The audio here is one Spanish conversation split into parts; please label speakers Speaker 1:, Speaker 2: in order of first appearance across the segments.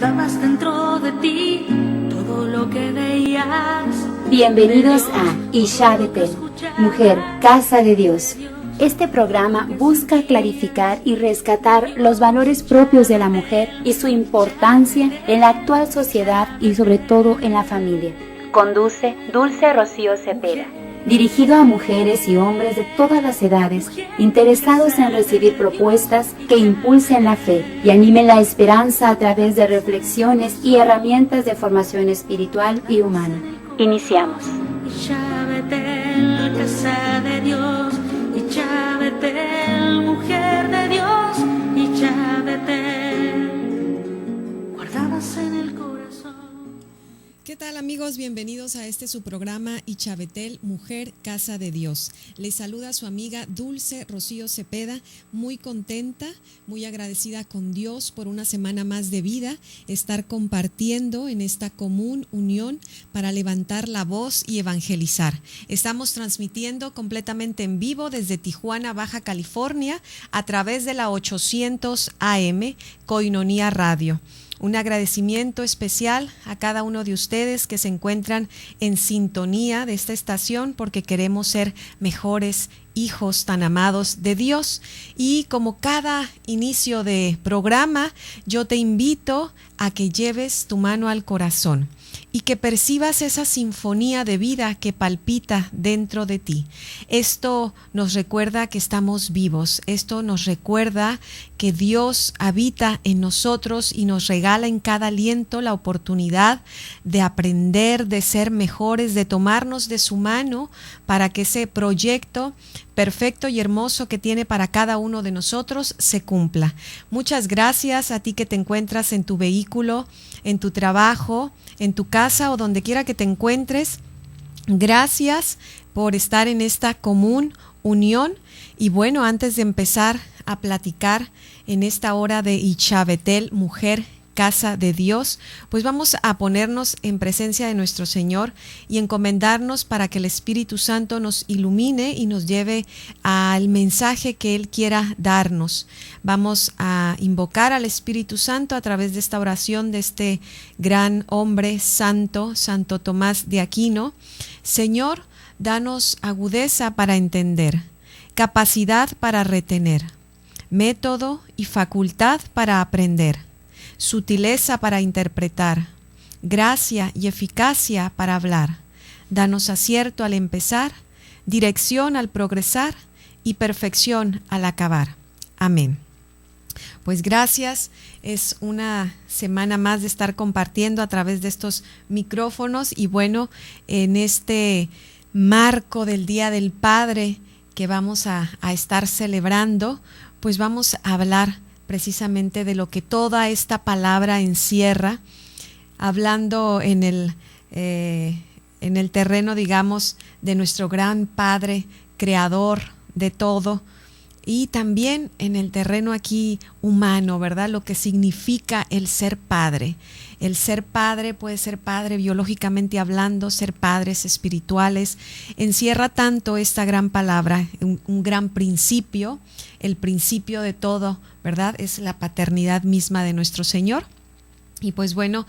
Speaker 1: guardabas dentro de ti todo lo que veías.
Speaker 2: Bienvenidos a Isha Betel, Mujer, Casa de Dios. Este programa busca clarificar y rescatar los valores propios de la mujer y su importancia en la actual sociedad y sobre todo en la familia. Conduce Dulce Rocío Cepeda. Dirigido a mujeres y hombres de todas las edades, interesados en recibir propuestas que impulsen la fe y animen la esperanza a través de reflexiones y herramientas de formación espiritual y humana. Iniciamos.
Speaker 1: Isha Betel, casa de Dios. Isha Betel, mujer de Dios. Isha Betel, guardadas en el corazón.
Speaker 3: ¿Qué tal, amigos? Bienvenidos a su programa Isha Betel, Mujer, Casa de Dios. Les saluda su amiga Dulce Rocío Cepeda, muy contenta, muy agradecida con Dios por una semana más de vida, estar compartiendo en esta común unión para levantar la voz y evangelizar. Estamos transmitiendo completamente en vivo desde Tijuana, Baja California, a través de la 800 AM Koinonia Radio. Un agradecimiento especial a cada uno de ustedes que se encuentran en sintonía de esta estación porque queremos ser mejores hijos tan amados de Dios. Y como cada inicio de programa, yo te invito a que lleves tu mano al corazón y que percibas esa sinfonía de vida que palpita dentro de ti. Esto nos recuerda que estamos vivos, esto nos recuerda que Dios habita en nosotros y nos regala en cada aliento la oportunidad de aprender, de ser mejores, de tomarnos de su mano para que ese proyecto perfecto y hermoso que tiene para cada uno de nosotros se cumpla. Muchas gracias a ti que te encuentras en tu vehículo, en tu trabajo, en tu casa o donde quiera que te encuentres. Gracias por estar en esta común unión. Y bueno, antes de empezar a platicar en esta hora de Isha Betel, Mujer, Casa de Dios, pues vamos a ponernos en presencia de nuestro Señor y encomendarnos para que el Espíritu Santo nos ilumine y nos lleve al mensaje que Él quiera darnos. Vamos a invocar al Espíritu Santo a través de esta oración de este gran hombre santo, Santo Tomás de Aquino. Señor, danos agudeza para entender, capacidad para retener, método y facultad para aprender, sutileza para interpretar, gracia y eficacia para hablar. Danos acierto al empezar, dirección al progresar y perfección al acabar. Amén. Pues gracias, es una semana más de estar compartiendo a través de estos micrófonos y bueno, en este marco del Día del Padre que vamos a estar celebrando, pues vamos a hablar precisamente de lo que toda esta palabra encierra, hablando en el terreno, digamos, de nuestro gran Padre, creador de todo, y también en el terreno aquí humano, ¿verdad? Lo que significa el ser padre. El ser padre puede ser padre biológicamente hablando, ser padres espirituales. Encierra tanto esta gran palabra, un gran principio, el principio de todo, ¿verdad? Es la paternidad misma de nuestro Señor. Y pues bueno,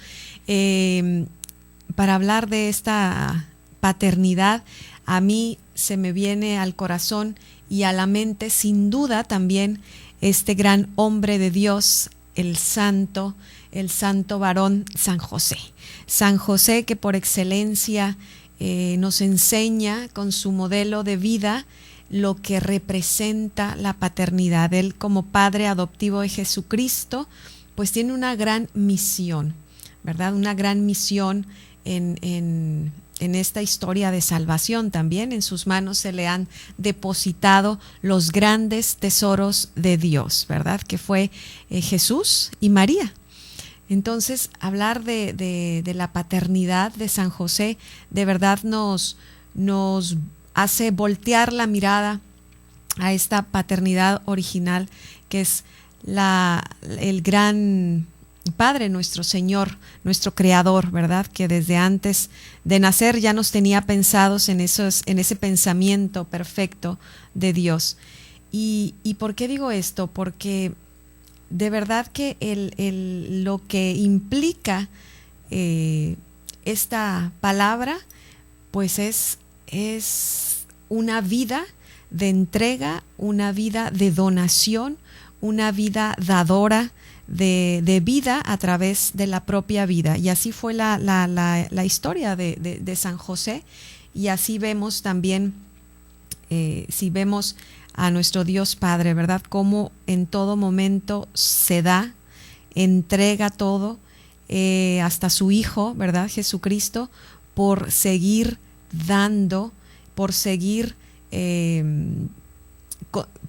Speaker 3: para hablar de esta paternidad, a mí se me viene al corazón y a la mente sin duda también este gran hombre de Dios, el santo varón San José. San José que por excelencia nos enseña con su modelo de vida lo que representa la paternidad. Él como padre adoptivo de Jesucristo, pues tiene una gran misión, ¿verdad? Una gran misión en esta historia de salvación también. En sus manos se le han depositado los grandes tesoros de Dios, ¿verdad? Que fue Jesús y María. Entonces, hablar de la paternidad de San José de verdad nos hace voltear la mirada a esta paternidad original que es el gran Padre, nuestro Señor, nuestro Creador, ¿verdad? Que desde antes de nacer ya nos tenía pensados en ese pensamiento perfecto de Dios. ¿Y por qué digo esto? Porque de verdad que lo que implica esta palabra, pues es una vida de entrega, una vida de donación, una vida dadora de vida a través de la propia vida. Y así fue la historia de San José, y así vemos también, si vemos a nuestro Dios Padre, ¿verdad? Cómo en todo momento se da, entrega todo, hasta su Hijo, ¿verdad? Jesucristo, por seguir dando, por seguir,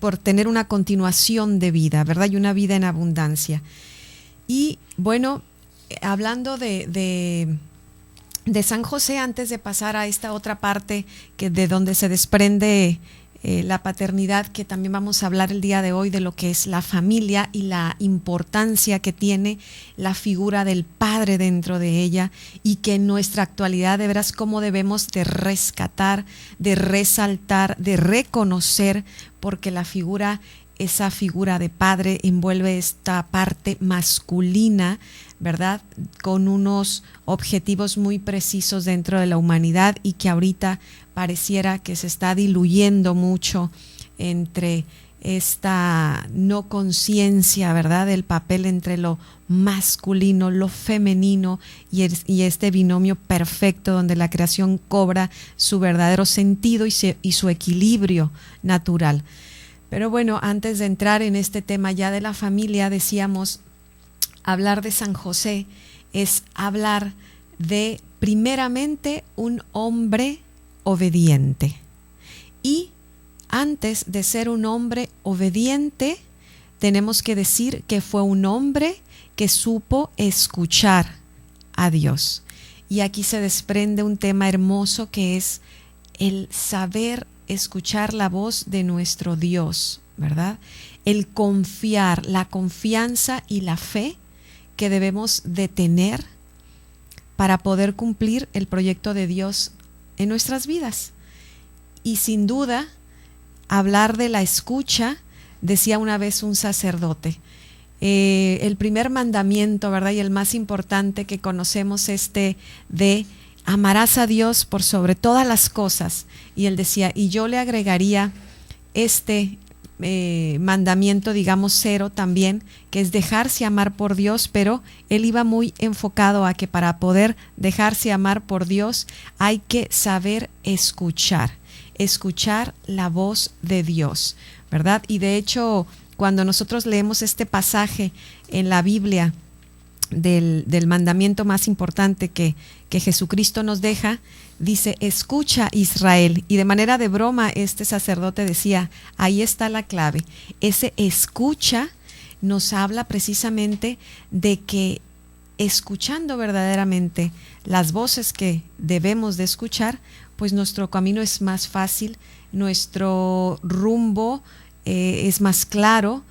Speaker 3: por tener una continuación de vida, ¿verdad? Y una vida en abundancia. Y bueno, hablando de San José, antes de pasar a esta otra parte de donde se desprende la paternidad, que también vamos a hablar el día de hoy de lo que es la familia y la importancia que tiene la figura del padre dentro de ella, y que en nuestra actualidad de veras cómo debemos de rescatar, de resaltar, de reconocer, porque esa figura de padre envuelve esta parte masculina, ¿verdad? Con unos objetivos muy precisos dentro de la humanidad, y que ahorita pareciera que se está diluyendo mucho entre esta no conciencia, ¿verdad?, del papel entre lo masculino, lo femenino, y este binomio perfecto donde la creación cobra su verdadero sentido y su equilibrio natural. Pero bueno, antes de entrar en este tema ya de la familia, decíamos, hablar de San José es hablar de, primeramente, un hombre obediente. Y antes de ser un hombre obediente, tenemos que decir que fue un hombre que supo escuchar a Dios. Y aquí se desprende un tema hermoso, que es el saber escuchar la voz de nuestro Dios, ¿verdad? El confiar, la confianza y la fe que debemos de tener para poder cumplir el proyecto de Dios en nuestras vidas. Y sin duda, hablar de la escucha, decía una vez un sacerdote, el primer mandamiento, ¿verdad?, y el más importante que conocemos, de amarás a Dios por sobre todas las cosas. Y él decía, y yo le agregaría mandamiento, digamos, 0 también, que es dejarse amar por Dios, pero él iba muy enfocado a que para poder dejarse amar por Dios hay que saber escuchar la voz de Dios, ¿verdad? Y de hecho, cuando nosotros leemos este pasaje en la Biblia del mandamiento más importante que Jesucristo nos deja, dice, escucha Israel. Y de manera de broma, este sacerdote decía, ahí está la clave. Ese escucha nos habla precisamente de que escuchando verdaderamente las voces que debemos de escuchar, pues nuestro camino es más fácil, nuestro rumbo es más claro.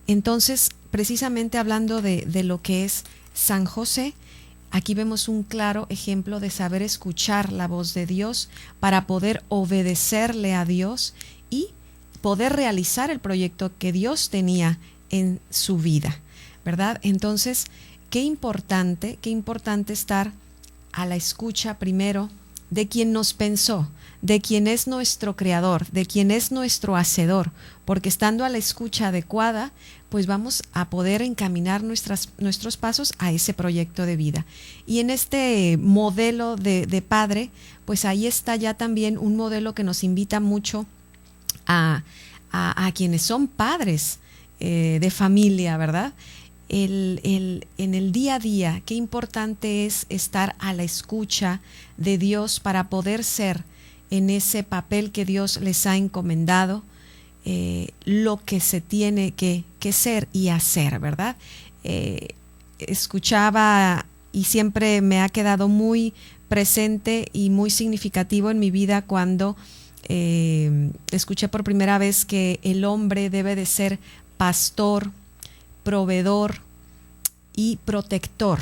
Speaker 3: Entonces, precisamente hablando de lo que es San José, aquí vemos un claro ejemplo de saber escuchar la voz de Dios para poder obedecerle a Dios y poder realizar el proyecto que Dios tenía en su vida, ¿verdad? Entonces, qué importante estar a la escucha primero de quien nos pensó, de quien es nuestro creador, de quien es nuestro hacedor, porque estando a la escucha adecuada, pues vamos a poder encaminar nuestros pasos a ese proyecto de vida. Y en este modelo de padre, pues ahí está ya también un modelo que nos invita mucho a quienes son padres de familia, ¿verdad? En el día a día, qué importante es estar a la escucha de Dios para poder ser en ese papel que Dios les ha encomendado, lo que se tiene que ser y hacer, ¿verdad? Escuchaba y siempre me ha quedado muy presente y muy significativo en mi vida cuando escuché por primera vez que el hombre debe de ser pastor, proveedor y protector.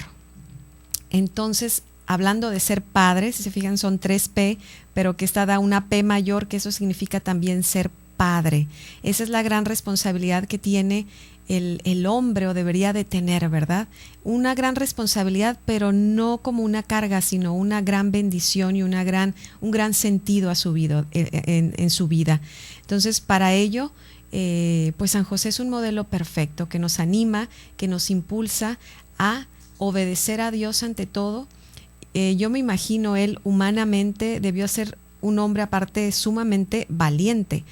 Speaker 3: Entonces, hablando de ser padre, si se fijan son 3 P, pero que esta da una P mayor, que eso significa también ser padre. Esa es la gran responsabilidad que tiene el hombre o debería de tener, ¿verdad? Una gran responsabilidad, pero no como una carga, sino una gran bendición y un gran sentido a su vida, en su vida. Entonces, para ello, pues San José es un modelo perfecto que nos anima, que nos impulsa a obedecer a Dios ante todo. Yo me imagino él humanamente debió ser un hombre aparte sumamente valiente,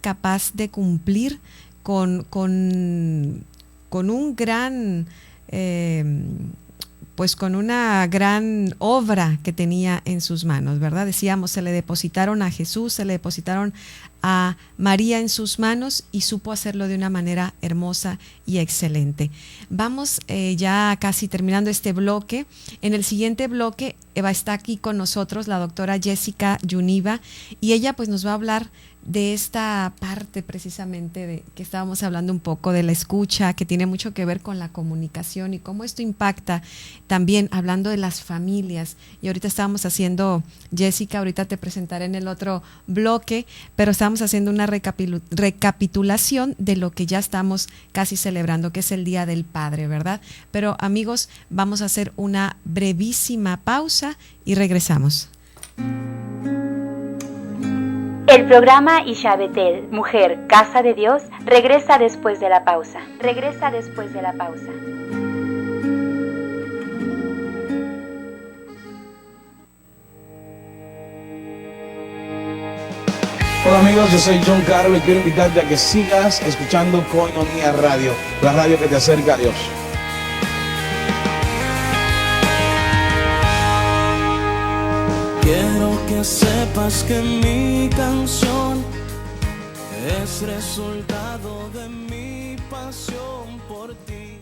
Speaker 3: capaz de cumplir con un gran, pues con una gran obra que tenía en sus manos, ¿verdad? Decíamos, se le depositaron a Jesús, se le depositaron a María en sus manos y supo hacerlo de una manera hermosa y excelente. Vamos ya casi terminando este bloque. En el siguiente bloque va a estar aquí con nosotros la doctora Jessica Yuniva y ella pues nos va a hablar de esta parte precisamente de que estábamos hablando un poco de la escucha, que tiene mucho que ver con la comunicación y cómo esto impacta también hablando de las familias. Y ahorita estábamos haciendo, Jessica, ahorita te presentaré en el otro bloque, pero estamos haciendo una recapitulación de lo que ya estamos casi celebrando, que es el Día del Padre, ¿verdad? Pero amigos, vamos a hacer una brevísima pausa y regresamos.
Speaker 2: El programa Isha Betel, Mujer, Casa de Dios, regresa después de la pausa.
Speaker 4: Hola amigos, yo soy John Carlos y quiero invitarte a que sigas escuchando Koinonia Radio, la radio que te acerca a Dios.
Speaker 5: Quiero que sepas que mi canción es resultado de mi pasión por ti.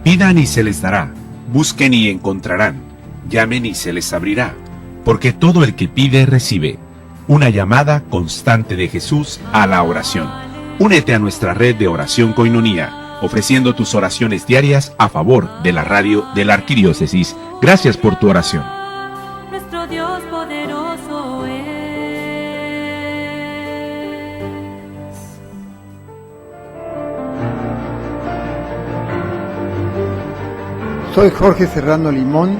Speaker 6: Pidan y se les dará, busquen y encontrarán, llamen y se les abrirá, porque todo el que pide recibe. Una llamada constante de Jesús a la oración. Únete a nuestra red de oración Koinonia, ofreciendo tus oraciones diarias a favor de la radio de la Arquidiócesis. Gracias por tu oración.
Speaker 1: Nuestro Dios poderoso es.
Speaker 7: Soy Jorge Serrano Limón,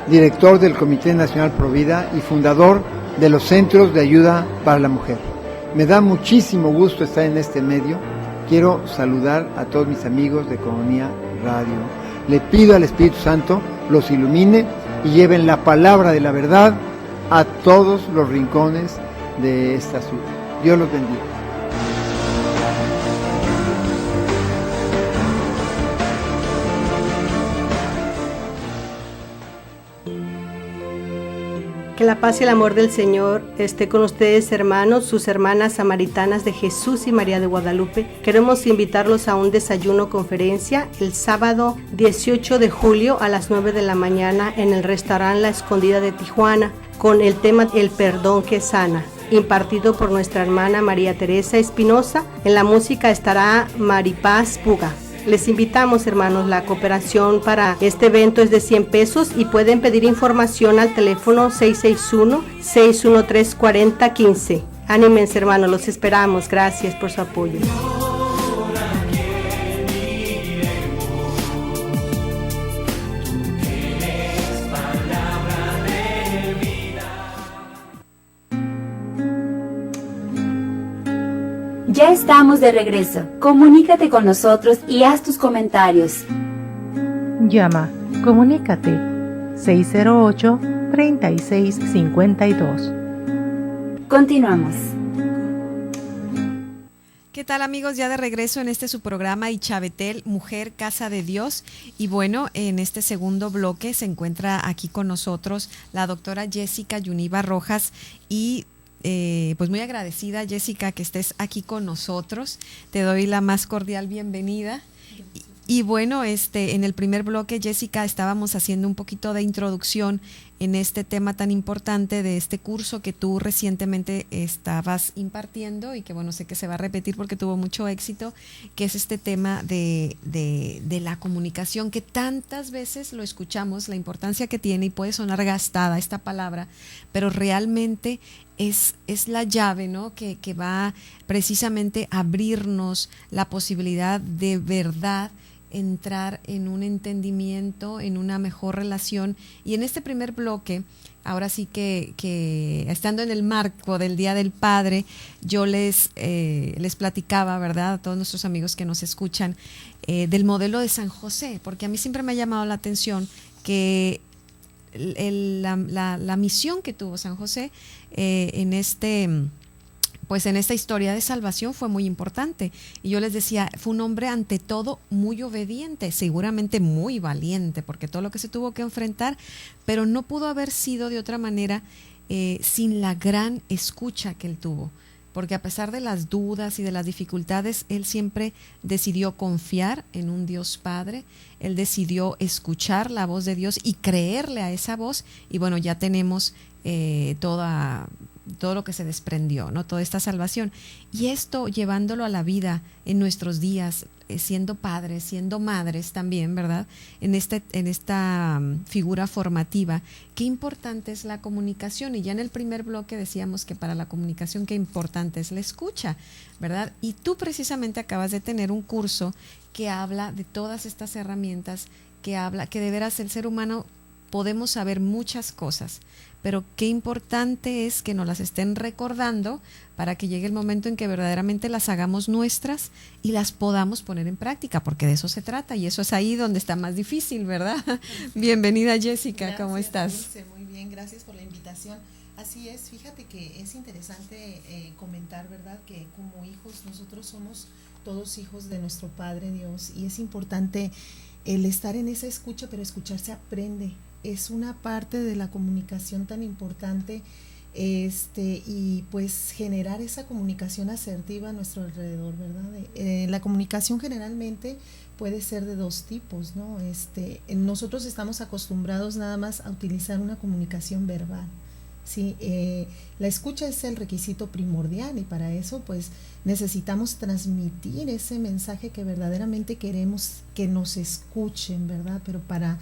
Speaker 7: director del Comité Nacional Provida y fundador de los Centros de Ayuda para la Mujer. Me da muchísimo gusto estar en este medio. Quiero saludar a todos mis amigos de Koinonia Radio. Le pido al Espíritu Santo los ilumine y lleven la palabra de la verdad a todos los rincones de esta ciudad. Dios los bendiga.
Speaker 8: Que la paz y el amor del Señor esté con ustedes, hermanos, sus hermanas samaritanas de Jesús y María de Guadalupe. Queremos invitarlos a un desayuno conferencia el sábado 18 de julio a las 9 de la mañana en el restaurante La Escondida de Tijuana, con el tema El perdón que sana, impartido por nuestra hermana María Teresa Espinosa. En la música estará Maripaz Puga. Les invitamos, hermanos, la cooperación para este evento es de 100 pesos y pueden pedir información al teléfono 661-613-4015. Anímense, hermanos, los esperamos. Gracias por su apoyo.
Speaker 2: Ya estamos de regreso. Comunícate con nosotros y haz tus comentarios.
Speaker 9: Llama, comunícate 608-3652.
Speaker 2: Continuamos.
Speaker 3: ¿Qué tal amigos? Ya de regreso en este su programa Isha Betel, Mujer, Casa de Dios. Y bueno, en este segundo bloque se encuentra aquí con nosotros la doctora Jessica Yuniva Rojas y pues muy agradecida, Jessica, que estés aquí con nosotros. Te doy la más cordial bienvenida. Y bueno, en el primer bloque, Jessica, estábamos haciendo un poquito de introducción en este tema tan importante de este curso que tú recientemente estabas impartiendo y que bueno, sé que se va a repetir porque tuvo mucho éxito, que es este tema de la comunicación, que tantas veces lo escuchamos, la importancia que tiene y puede sonar gastada esta palabra, pero realmente es la llave, ¿no? que va precisamente a abrirnos la posibilidad de verdad entrar en un entendimiento, en una mejor relación. Y en este primer bloque, ahora sí que estando en el marco del Día del Padre, yo les platicaba, ¿verdad?, a todos nuestros amigos que nos escuchan, del modelo de San José, porque a mí siempre me ha llamado la atención que la misión que tuvo San José en esta historia de salvación fue muy importante. Y yo les decía, fue un hombre ante todo muy obediente, seguramente muy valiente, porque todo lo que se tuvo que enfrentar, pero no pudo haber sido de otra manera sin la gran escucha que él tuvo. Porque a pesar de las dudas y de las dificultades, él siempre decidió confiar en un Dios Padre, él decidió escuchar la voz de Dios y creerle a esa voz, y bueno, ya tenemos todo lo que se desprendió, ¿no? Toda esta salvación. Y esto llevándolo a la vida en nuestros días, siendo padres, siendo madres también, ¿verdad? En esta figura formativa, qué importante es la comunicación. Y ya en el primer bloque decíamos que para la comunicación qué importante es la escucha, ¿verdad? Y tú precisamente acabas de tener un curso que habla de todas estas herramientas, que de veras el ser humano podemos saber muchas cosas, pero qué importante es que nos las estén recordando para que llegue el momento en que verdaderamente las hagamos nuestras y las podamos poner en práctica, porque de eso se trata, y eso es ahí donde está más difícil, ¿verdad? Bienvenida, Jessica. Gracias, ¿cómo estás?
Speaker 10: Dulce, muy bien, gracias por la invitación. Así es, fíjate que es interesante comentar, ¿verdad?, que como hijos nosotros somos todos hijos de nuestro Padre Dios, y es importante el estar en esa escucha, pero escuchar se aprende. Es una parte de la comunicación tan importante, y pues generar esa comunicación asertiva a nuestro alrededor, ¿verdad? La comunicación generalmente puede ser de dos tipos, ¿no? Nosotros estamos acostumbrados nada más a utilizar una comunicación verbal, ¿sí? La escucha es el requisito primordial, y para eso pues necesitamos transmitir ese mensaje que verdaderamente queremos que nos escuchen, ¿verdad? Pero para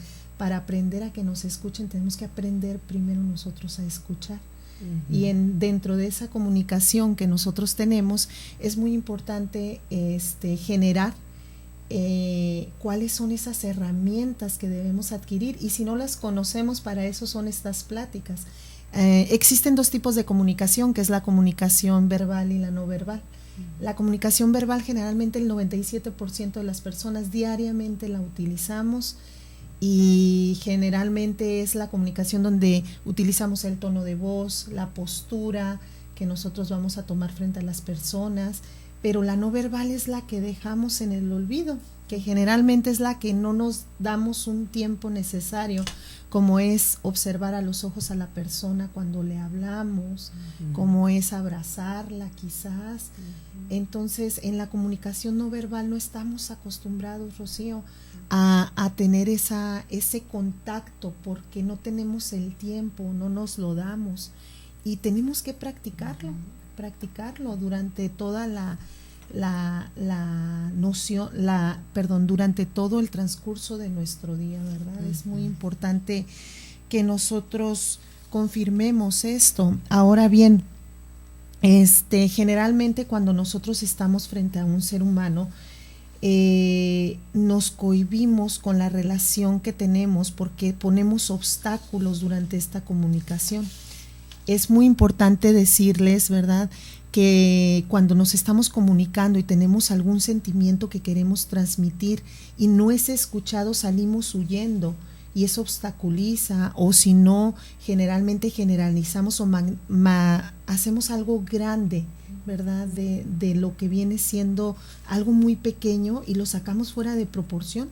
Speaker 10: aprender a que nos escuchen tenemos que aprender primero nosotros a escuchar. Uh-huh. Y dentro de esa comunicación que nosotros tenemos es muy importante generar cuáles son esas herramientas que debemos adquirir, y si no las conocemos, para eso son estas pláticas. Existen dos tipos de comunicación, que es la comunicación verbal y la no verbal. Uh-huh. La comunicación verbal generalmente el 97% de las personas diariamente la utilizamos, y generalmente es la comunicación donde utilizamos el tono de voz, la postura que nosotros vamos a tomar frente a las personas, pero la no verbal es la que dejamos en el olvido, que generalmente es la que no nos damos un tiempo necesario, como es observar a los ojos a la persona cuando le hablamos, uh-huh, como es abrazarla quizás. Uh-huh. Entonces, en la comunicación no verbal no estamos acostumbrados, Rocío, a tener ese contacto, porque no tenemos el tiempo, no nos lo damos, y tenemos que practicarlo durante toda durante todo el transcurso de nuestro día, ¿verdad? Uh-huh. Es muy importante que nosotros confirmemos esto. Ahora bien, generalmente cuando nosotros estamos frente a un ser humano, nos cohibimos con la relación que tenemos porque ponemos obstáculos durante esta comunicación. Es muy importante decirles, ¿verdad?, que cuando nos estamos comunicando y tenemos algún sentimiento que queremos transmitir y no es escuchado, salimos huyendo, y eso obstaculiza, o si no, generalmente generalizamos o hacemos algo grande, ¿verdad?, de lo que viene siendo algo muy pequeño, y lo sacamos fuera de proporción.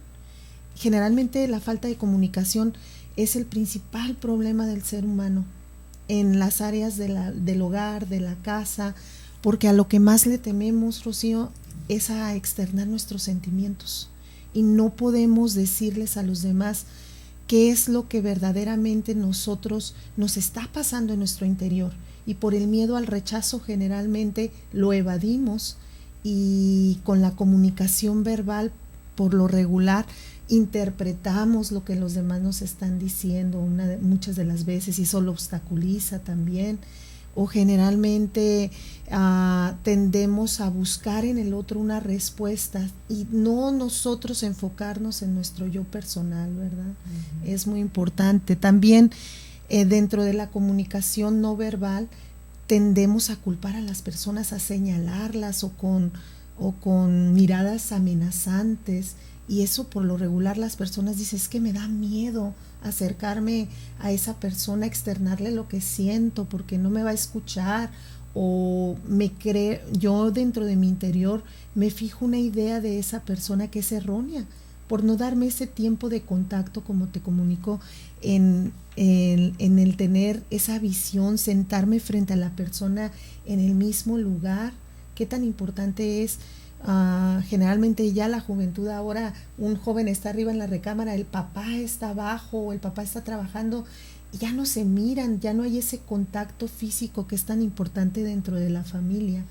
Speaker 10: Generalmente la falta de comunicación es el principal problema del ser humano en las áreas del hogar, de la casa, porque a lo que más le tememos, Rocío, es a externar nuestros sentimientos, y no podemos decirles a los demás qué es lo que verdaderamente nos está pasando en nuestro interior, y por el miedo al rechazo generalmente lo evadimos, y con la comunicación verbal por lo regular interpretamos lo que los demás nos están diciendo muchas de las veces, y eso lo obstaculiza también. o generalmente tendemos a buscar en el otro una respuesta y no nosotros enfocarnos en nuestro yo personal, ¿verdad? Uh-huh. Es muy importante. También dentro de la comunicación no verbal tendemos a culpar a las personas, a señalarlas o con miradas amenazantes, y eso por lo regular las personas dicen, es que me da miedo acercarme a esa persona, externarle lo que siento porque no me va a escuchar, o yo dentro de mi interior me fijo una idea de esa persona que es errónea por no darme ese tiempo de contacto, como te comunico, en el tener esa visión, sentarme frente a la persona en el mismo lugar. Qué tan importante es. Generalmente ya la juventud ahora, un joven está arriba en la recámara, el papá está abajo o el papá está trabajando, y ya no se miran, ya no hay ese contacto físico que es tan importante dentro de la familia,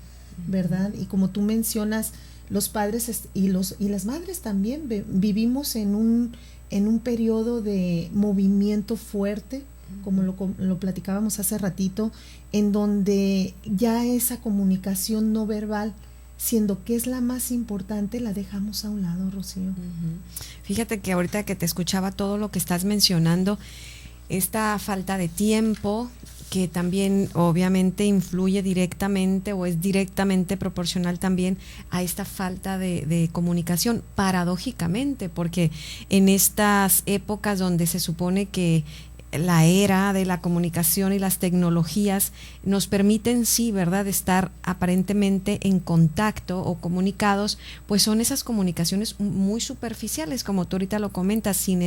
Speaker 10: ¿verdad? Y como tú mencionas, los padres y las madres también vivimos en un periodo de movimiento fuerte, como lo platicábamos hace ratito, en donde ya esa comunicación no verbal, siendo que es la más importante, la dejamos a un lado, Rocío.
Speaker 3: Uh-huh. Fíjate que ahorita que te escuchaba todo lo que estás mencionando, esta falta de tiempo, que también obviamente influye directamente o es directamente proporcional también a esta falta de comunicación, paradójicamente, porque en estas épocas donde se supone que la era de la comunicación y las tecnologías nos permiten, sí, ¿verdad?, estar aparentemente en contacto o comunicados, pues son esas comunicaciones muy superficiales, como tú ahorita lo comentas, sin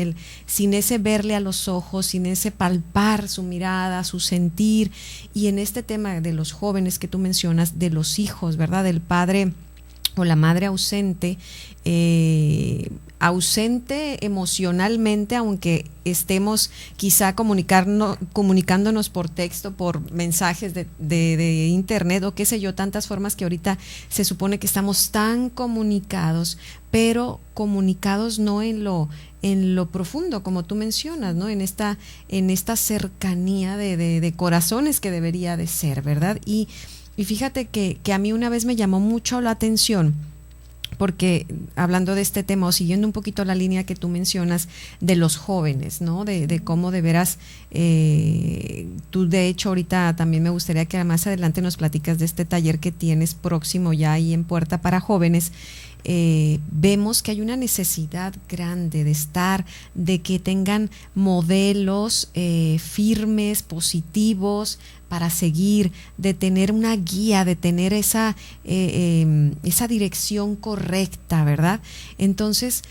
Speaker 3: ese verle a los ojos, sin ese palpar su mirada, su sentir. Y en este tema de los jóvenes que tú mencionas, de los hijos, ¿verdad?, del padre o la madre ausente, ausente emocionalmente, aunque estemos quizá comunicándonos por texto, por mensajes de internet o qué sé yo, tantas formas que ahorita se supone que estamos tan comunicados, pero comunicados no en lo profundo, como tú mencionas, ¿no? En esta cercanía de corazones que debería de ser, ¿verdad? Y fíjate que a mí una vez me llamó mucho la atención, porque hablando de este tema o siguiendo un poquito la línea que tú mencionas de los jóvenes, ¿no? De cómo de veras, tú de hecho ahorita también me gustaría que más adelante nos platicas de este taller que tienes próximo ya ahí en puerta para jóvenes. Vemos que hay una necesidad grande de que tengan modelos firmes, positivos para seguir, de tener una guía, de tener esa dirección correcta, ¿verdad? Entonces,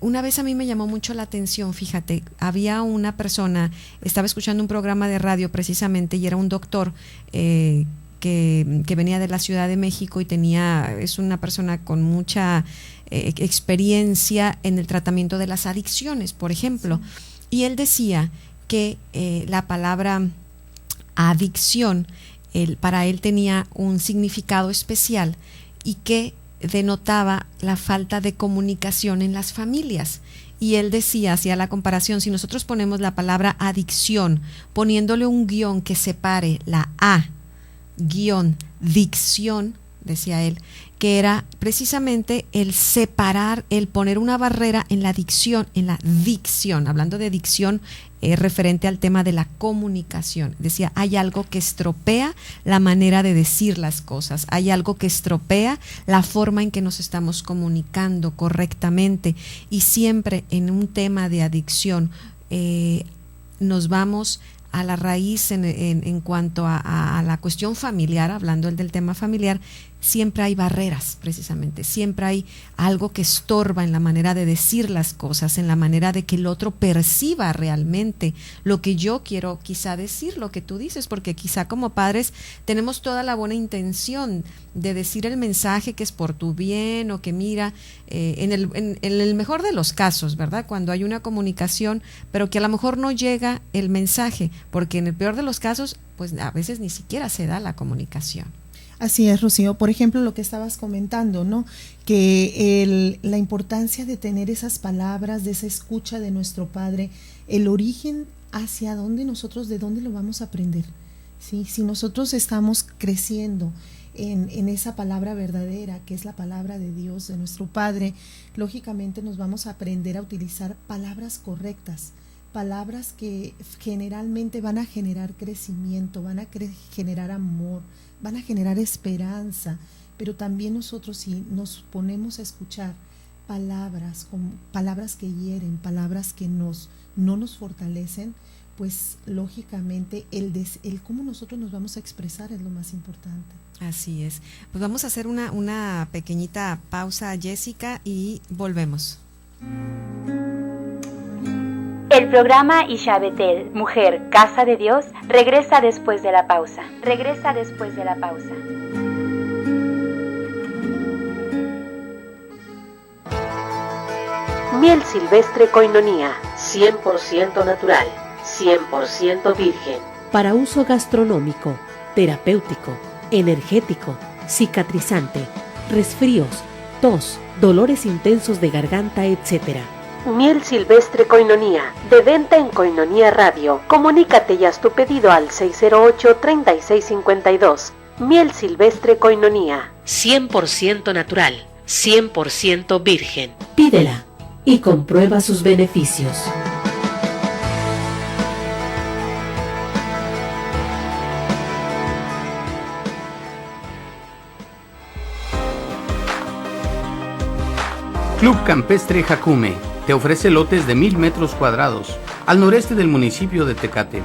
Speaker 3: una vez a mí me llamó mucho la atención, fíjate, había una persona, estaba escuchando un programa de radio precisamente y era un doctor que venía de la Ciudad de México y es una persona con mucha experiencia en el tratamiento de las adicciones, por ejemplo. Sí. Y él decía que la palabra adicción para él tenía un significado especial y que denotaba la falta de comunicación en las familias. Y él decía, hacía la comparación, si nosotros ponemos la palabra adicción, poniéndole un guión que separe la A, guión, dicción, decía él, que era precisamente el separar, el poner una barrera en la dicción, hablando de dicción referente al tema de la comunicación. Decía, hay algo que estropea la manera de decir las cosas, hay algo que estropea la forma en que nos estamos comunicando correctamente, y siempre en un tema de adicción nos vamos a la raíz en cuanto a la cuestión familiar, hablando del tema familiar. Siempre hay barreras, precisamente, siempre hay algo que estorba en la manera de decir las cosas, en la manera de que el otro perciba realmente lo que yo quiero quizá decir, lo que tú dices, porque quizá como padres tenemos toda la buena intención de decir el mensaje que es por tu bien, o que mira, en el mejor de los casos, ¿verdad? Cuando hay una comunicación, pero que a lo mejor no llega el mensaje, porque en el peor de los casos, pues a veces ni siquiera se da la comunicación.
Speaker 10: Así es, Rocío. Por ejemplo, lo que estabas comentando, ¿no? Que la importancia de tener esas palabras, de esa escucha de nuestro Padre, el origen hacia dónde nosotros, de dónde lo vamos a aprender. ¿sí? Si nosotros estamos creciendo en esa palabra verdadera, que es la palabra de Dios, de nuestro Padre, lógicamente nos vamos a aprender a utilizar palabras correctas, palabras que generalmente van a generar crecimiento, van a generar amor, van a generar esperanza, pero también nosotros, si nos ponemos a escuchar palabras que hieren, palabras que no nos fortalecen, pues lógicamente el cómo nosotros nos vamos a expresar es lo más importante.
Speaker 3: Así es. Pues vamos a hacer una pequeñita pausa, Jessica, y volvemos.
Speaker 2: El programa Isha Betel, Mujer, Casa de Dios, regresa después de la pausa.
Speaker 11: Miel silvestre Koinonia, 100% natural, 100% virgen.
Speaker 12: Para uso gastronómico, terapéutico, energético, cicatrizante, resfríos, tos, dolores intensos de garganta, etc.
Speaker 11: Miel silvestre Koinonia, de venta en Koinonia Radio. Comunícate y haz tu pedido al 608-3652. Miel silvestre Koinonia, 100% natural, 100% virgen.
Speaker 12: Pídela y comprueba sus beneficios.
Speaker 13: Club Campestre Jacume te ofrece lotes de 1000 metros cuadrados al noreste del municipio de Tecate.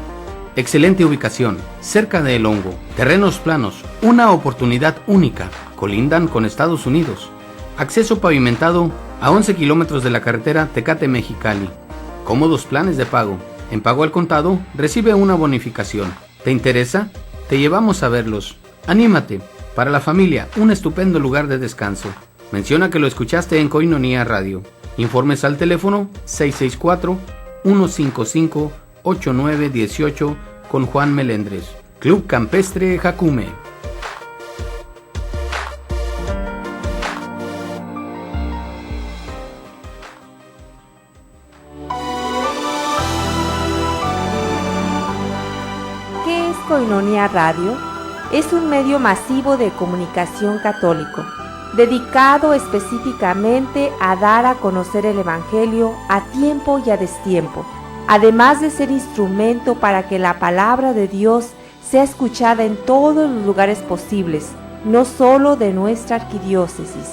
Speaker 13: Excelente ubicación, cerca de El Hongo, terrenos planos, una oportunidad única, colindan con Estados Unidos. Acceso pavimentado a 11 kilómetros de la carretera Tecate-Mexicali. Cómodos planes de pago. En pago al contado, recibe una bonificación. ¿Te interesa? Te llevamos a verlos. Anímate. Para la familia, un estupendo lugar de descanso. Menciona que lo escuchaste en Koinonia Radio. Informes al teléfono 664-155-8918 con Juan Melendres. Club Campestre Jacume.
Speaker 14: ¿Qué es Koinonia Radio? Es un medio masivo de comunicación católico, dedicado específicamente a dar a conocer el Evangelio a tiempo y a destiempo, además de ser instrumento para que la palabra de Dios sea escuchada en todos los lugares posibles, no solo de nuestra arquidiócesis,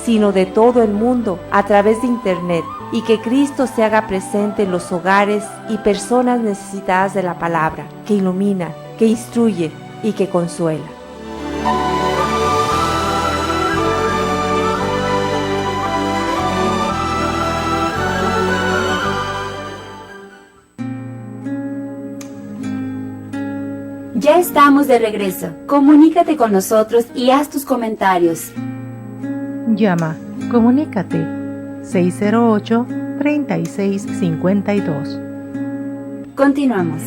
Speaker 14: sino de todo el mundo a través de Internet, y que Cristo se haga presente en los hogares y personas necesitadas de la palabra, que ilumina, que instruye y que consuela.
Speaker 2: Ya estamos de regreso. Comunícate con nosotros y haz tus comentarios.
Speaker 9: Llama, comunícate 608-3652.
Speaker 2: Continuamos.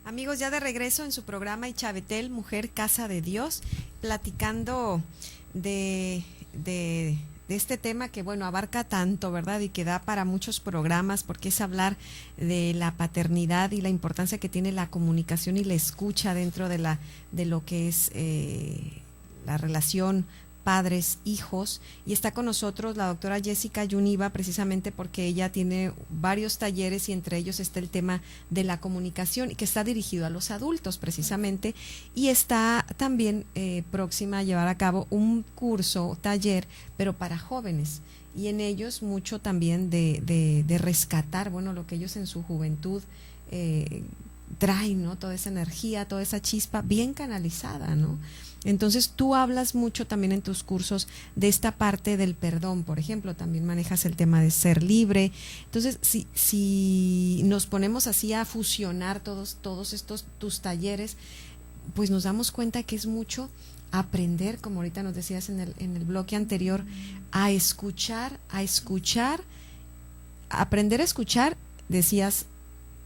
Speaker 3: Amigos, ya de regreso en su programa Isha Betel, Mujer, Casa de Dios, platicando de este tema que, bueno, abarca tanto, ¿verdad? Y que da para muchos programas, porque es hablar de la paternidad y la importancia que tiene la comunicación y la escucha dentro de lo que es la relación padres, hijos. Y está con nosotros la doctora Jessica Yuniva, precisamente porque ella tiene varios talleres y entre ellos está el tema de la comunicación, que está dirigido a los adultos precisamente, y está también próxima a llevar a cabo un curso, taller, pero para jóvenes, y en ellos mucho también de rescatar, bueno, lo que ellos en su juventud traen, ¿no? Toda esa energía, toda esa chispa bien canalizada, ¿no? Entonces tú hablas mucho también en tus cursos de esta parte del perdón, por ejemplo, también manejas el tema de ser libre. Entonces, si nos ponemos así a fusionar todos estos tus talleres, pues nos damos cuenta que es mucho aprender, como ahorita nos decías en el bloque anterior, a escuchar, aprender a escuchar, decías,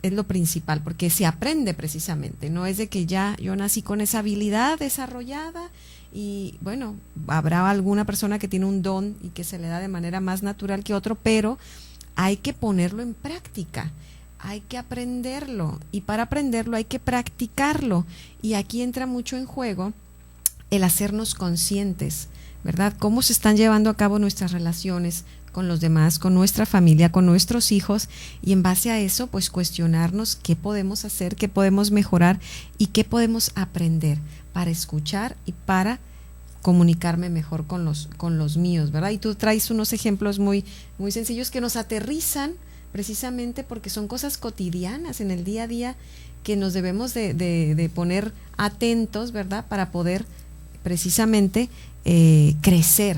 Speaker 3: es lo principal, porque se aprende precisamente, no es de que ya yo nací con esa habilidad desarrollada y bueno, habrá alguna persona que tiene un don y que se le da de manera más natural que otro, pero hay que ponerlo en práctica, hay que aprenderlo, y para aprenderlo hay que practicarlo, y aquí entra mucho en juego el hacernos conscientes, ¿verdad? Cómo se están llevando a cabo nuestras relaciones con los demás, con nuestra familia, con nuestros hijos, y en base a eso, pues cuestionarnos qué podemos hacer, qué podemos mejorar y qué podemos aprender para escuchar y para comunicarme mejor con los míos, ¿verdad? Y tú traes unos ejemplos muy, muy sencillos que nos aterrizan precisamente porque son cosas cotidianas en el día a día que nos debemos de poner atentos, ¿verdad? Para poder precisamente crecer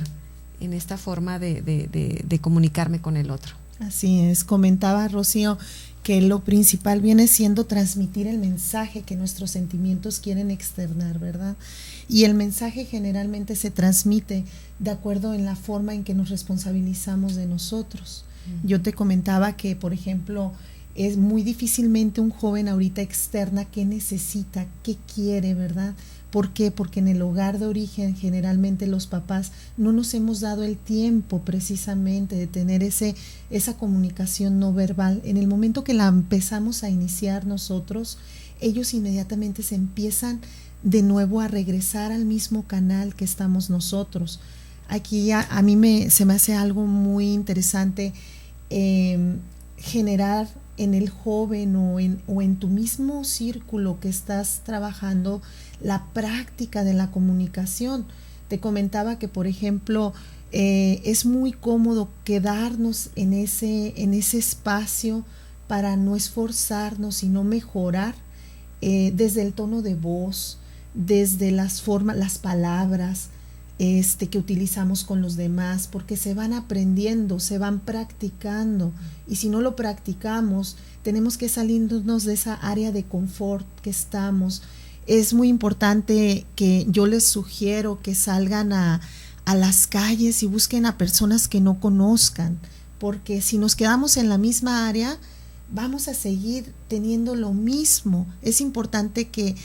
Speaker 3: en esta forma de comunicarme con el otro.
Speaker 10: Así es, comentaba Rocío que lo principal viene siendo transmitir el mensaje que nuestros sentimientos quieren externar, ¿verdad? Y el mensaje generalmente se transmite de acuerdo en la forma en que nos responsabilizamos de nosotros. Yo te comentaba que, por ejemplo, es muy difícilmente un joven ahorita externa qué necesita, qué quiere, ¿verdad? ¿Por qué? Porque en el hogar de origen generalmente los papás no nos hemos dado el tiempo precisamente de tener esa comunicación no verbal. En el momento que la empezamos a iniciar nosotros, ellos inmediatamente se empiezan de nuevo a regresar al mismo canal que estamos nosotros. Aquí a mí se me hace algo muy interesante generar en el joven o en tu mismo círculo que estás trabajando la práctica de la comunicación. Te comentaba que, por ejemplo, es muy cómodo quedarnos en ese espacio para no esforzarnos, sino mejorar desde el tono de voz, desde las formas, las palabras que utilizamos con los demás, porque se van aprendiendo, se van practicando, y si no lo practicamos, tenemos que salirnos de esa área de confort que estamos. Es muy importante que yo les sugiero que salgan a las calles y busquen a personas que no conozcan, porque si nos quedamos en la misma área, vamos a seguir teniendo lo mismo. Es importante que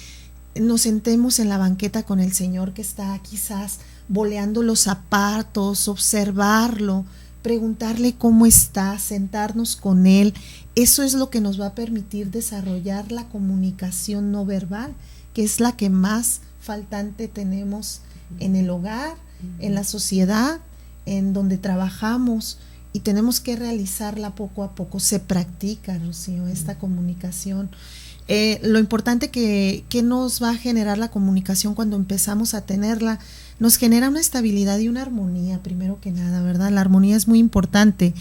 Speaker 10: nos sentemos en la banqueta con el Señor que está quizás boleando los zapatos, observarlo, preguntarle cómo está, sentarnos con Él. Eso es lo que nos va a permitir desarrollar la comunicación no verbal, que es la que más faltante tenemos en el hogar, en la sociedad, en donde trabajamos, y tenemos que realizarla poco a poco. Se practica, Rocío, esta comunicación. Lo importante que nos va a generar la comunicación cuando empezamos a tenerla, nos genera una estabilidad y una armonía, primero que nada, ¿verdad? La armonía es muy importante,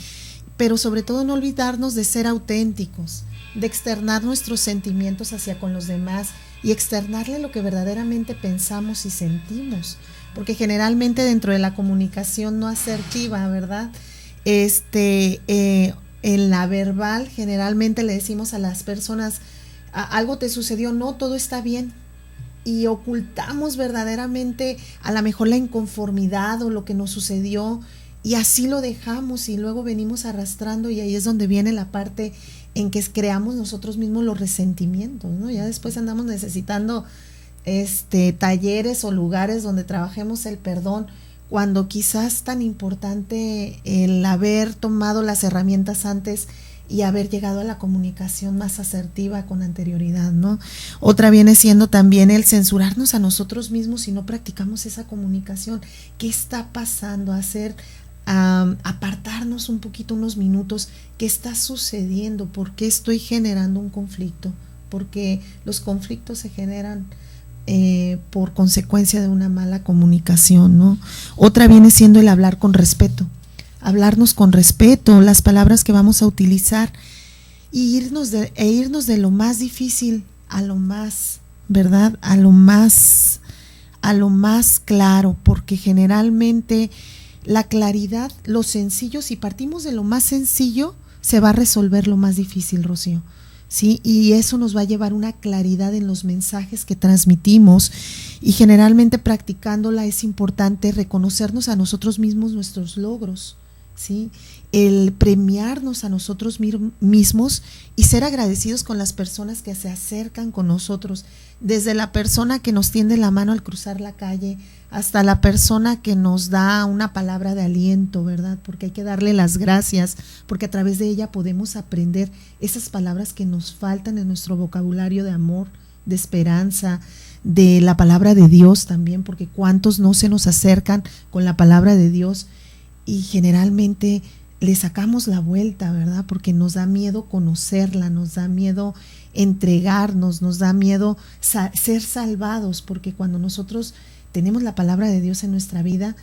Speaker 10: pero sobre todo no olvidarnos de ser auténticos, de externar nuestros sentimientos hacia con los demás y externarle lo que verdaderamente pensamos y sentimos, porque generalmente dentro de la comunicación no asertiva, ¿verdad? En la verbal generalmente le decimos a las personas, algo te sucedió, no, todo está bien, y ocultamos verdaderamente a lo mejor la inconformidad o lo que nos sucedió, y así lo dejamos y luego venimos arrastrando, y ahí es donde viene la parte en que creamos nosotros mismos los resentimientos, ¿no? Ya después andamos necesitando talleres o lugares donde trabajemos el perdón, cuando quizás tan importante el haber tomado las herramientas antes y haber llegado a la comunicación más asertiva con anterioridad, ¿no? Otra viene siendo también el censurarnos a nosotros mismos si no practicamos esa comunicación. ¿Qué está pasando? Apartarnos un poquito, unos minutos. ¿Qué está sucediendo? ¿Por qué estoy generando un conflicto? Porque los conflictos se generan por consecuencia de una mala comunicación, ¿no? Otra viene siendo el hablar con respeto. Hablarnos con respeto, las palabras que vamos a utilizar, y irnos de lo más difícil a lo más, ¿verdad? A lo más claro, porque generalmente la claridad, lo sencillo, si partimos de lo más sencillo, se va a resolver lo más difícil, Rocío, ¿sí? Y eso nos va a llevar una claridad en los mensajes que transmitimos, y generalmente practicándola es importante reconocernos a nosotros mismos nuestros logros. ¿sí? El premiarnos a nosotros mismos y ser agradecidos con las personas que se acercan con nosotros, desde la persona que nos tiende la mano al cruzar la calle hasta la persona que nos da una palabra de aliento, ¿verdad? Porque hay que darle las gracias, porque a través de ella podemos aprender esas palabras que nos faltan en nuestro vocabulario de amor, de esperanza, de la palabra de Dios también, porque cuántos no se nos acercan con la palabra de Dios y generalmente le sacamos la vuelta, ¿verdad? Porque nos da miedo conocerla, nos da miedo entregarnos, nos da miedo ser salvados, porque cuando nosotros tenemos la palabra de Dios en nuestra vida,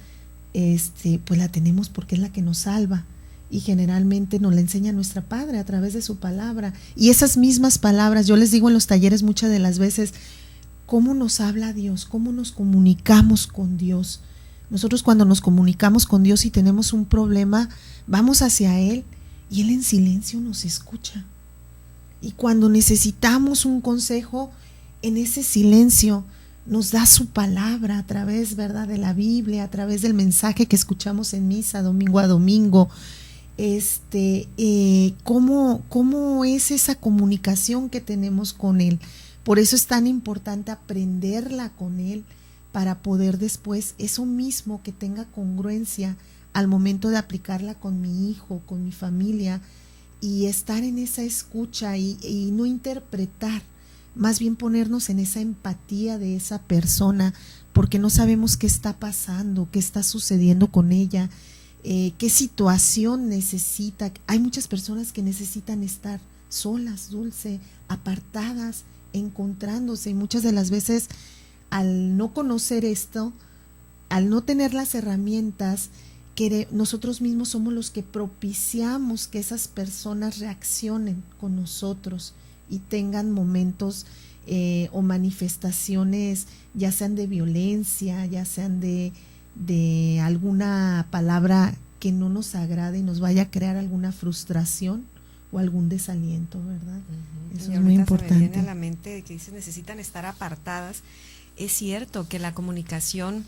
Speaker 10: pues la tenemos porque es la que nos salva, y generalmente nos la enseña nuestra Padre a través de su palabra. Y esas mismas palabras, yo les digo en los talleres muchas de las veces, ¿cómo nos habla Dios? ¿Cómo nos comunicamos con Dios? Nosotros cuando nos comunicamos con Dios y tenemos un problema, vamos hacia Él y Él en silencio nos escucha. Y cuando necesitamos un consejo, en ese silencio nos da su palabra a través, ¿verdad?, de la Biblia, a través del mensaje que escuchamos en misa domingo a domingo. ¿Cómo es esa comunicación que tenemos con Él? Por eso es tan importante aprenderla con Él, para poder después eso mismo que tenga congruencia al momento de aplicarla con mi hijo, con mi familia, y estar en esa escucha y no interpretar, más bien ponernos en esa empatía de esa persona, porque no sabemos qué está pasando, qué está sucediendo con ella, qué situación necesita. Hay muchas personas que necesitan estar solas, Dulce, apartadas, encontrándose, y muchas de las veces al no conocer esto, al no tener las herramientas, que nosotros mismos somos los que propiciamos que esas personas reaccionen con nosotros y tengan momentos o manifestaciones, ya sean de violencia, ya sean de alguna palabra que no nos agrade y nos vaya a crear alguna frustración o algún desaliento, ¿verdad? Eso es muy importante.
Speaker 3: Se me viene a la mente de que dices necesitan estar apartadas. Es cierto que la comunicación,